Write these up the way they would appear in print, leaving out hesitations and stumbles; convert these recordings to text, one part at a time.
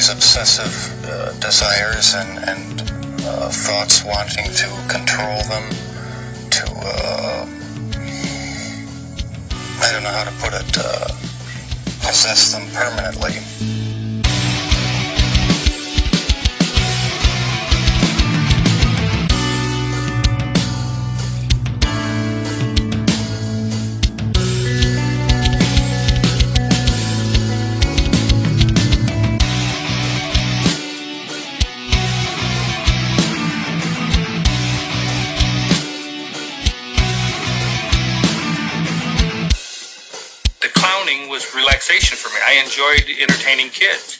these obsessive desires and thoughts wanting to control them, to, I don't know how to put it, possess them permanently. Clowning was relaxation for me. I enjoyed entertaining kids.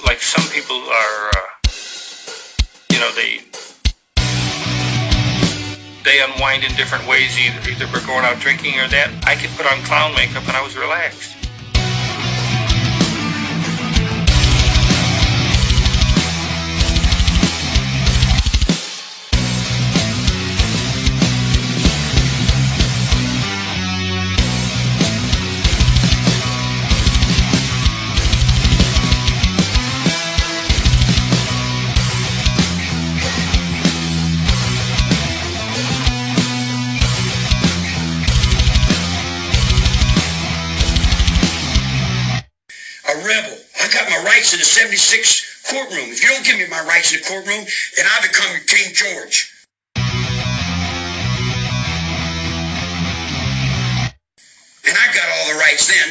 Like some people are, they unwind in different ways, either we're going out drinking or that. I could put on clown makeup and I was relaxed. A rebel. I got my rights in the 76 courtroom. If you don't give me my rights in the courtroom, then I become your King George. And I got all the rights then.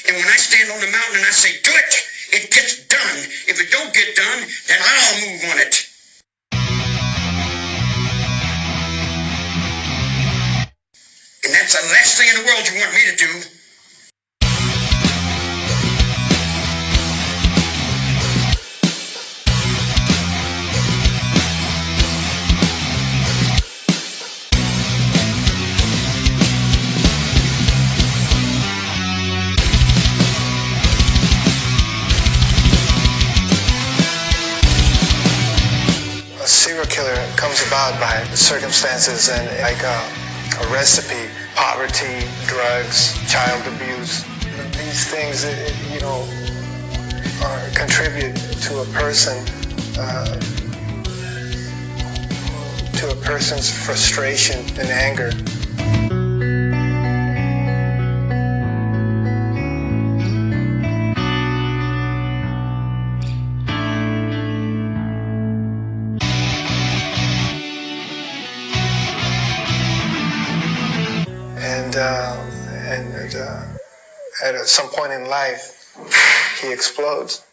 And when I stand on the mountain and I say, do it, it gets done. If it don't get done, then I'll move on it. And that's the last thing in the world you want me to do. A serial killer comes about by circumstances and like a recipe, poverty, drugs, child abuse. These things, contribute to a person, to a person's frustration and anger. And at some point in life, he explodes.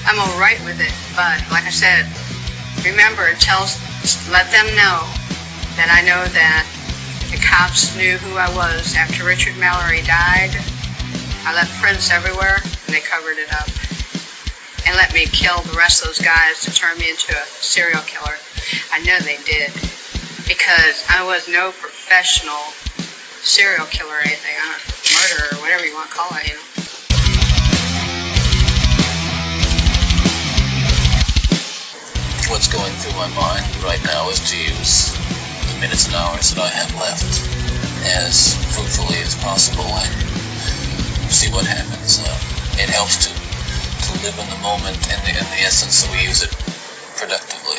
I'm all right with it, but like I said, remember, let them know that I know that the cops knew who I was. After Richard Mallory died, I left prints everywhere, and they covered it up. And let me kill the rest of those guys to turn me into a serial killer. I know they did, because I was no professional serial killer or anything. I'm a murderer, or whatever you want to call it, What's going through my mind right now is to use the minutes and hours that I have left as fruitfully as possible and see what happens. It helps to live in the moment and the essence, so we use it productively.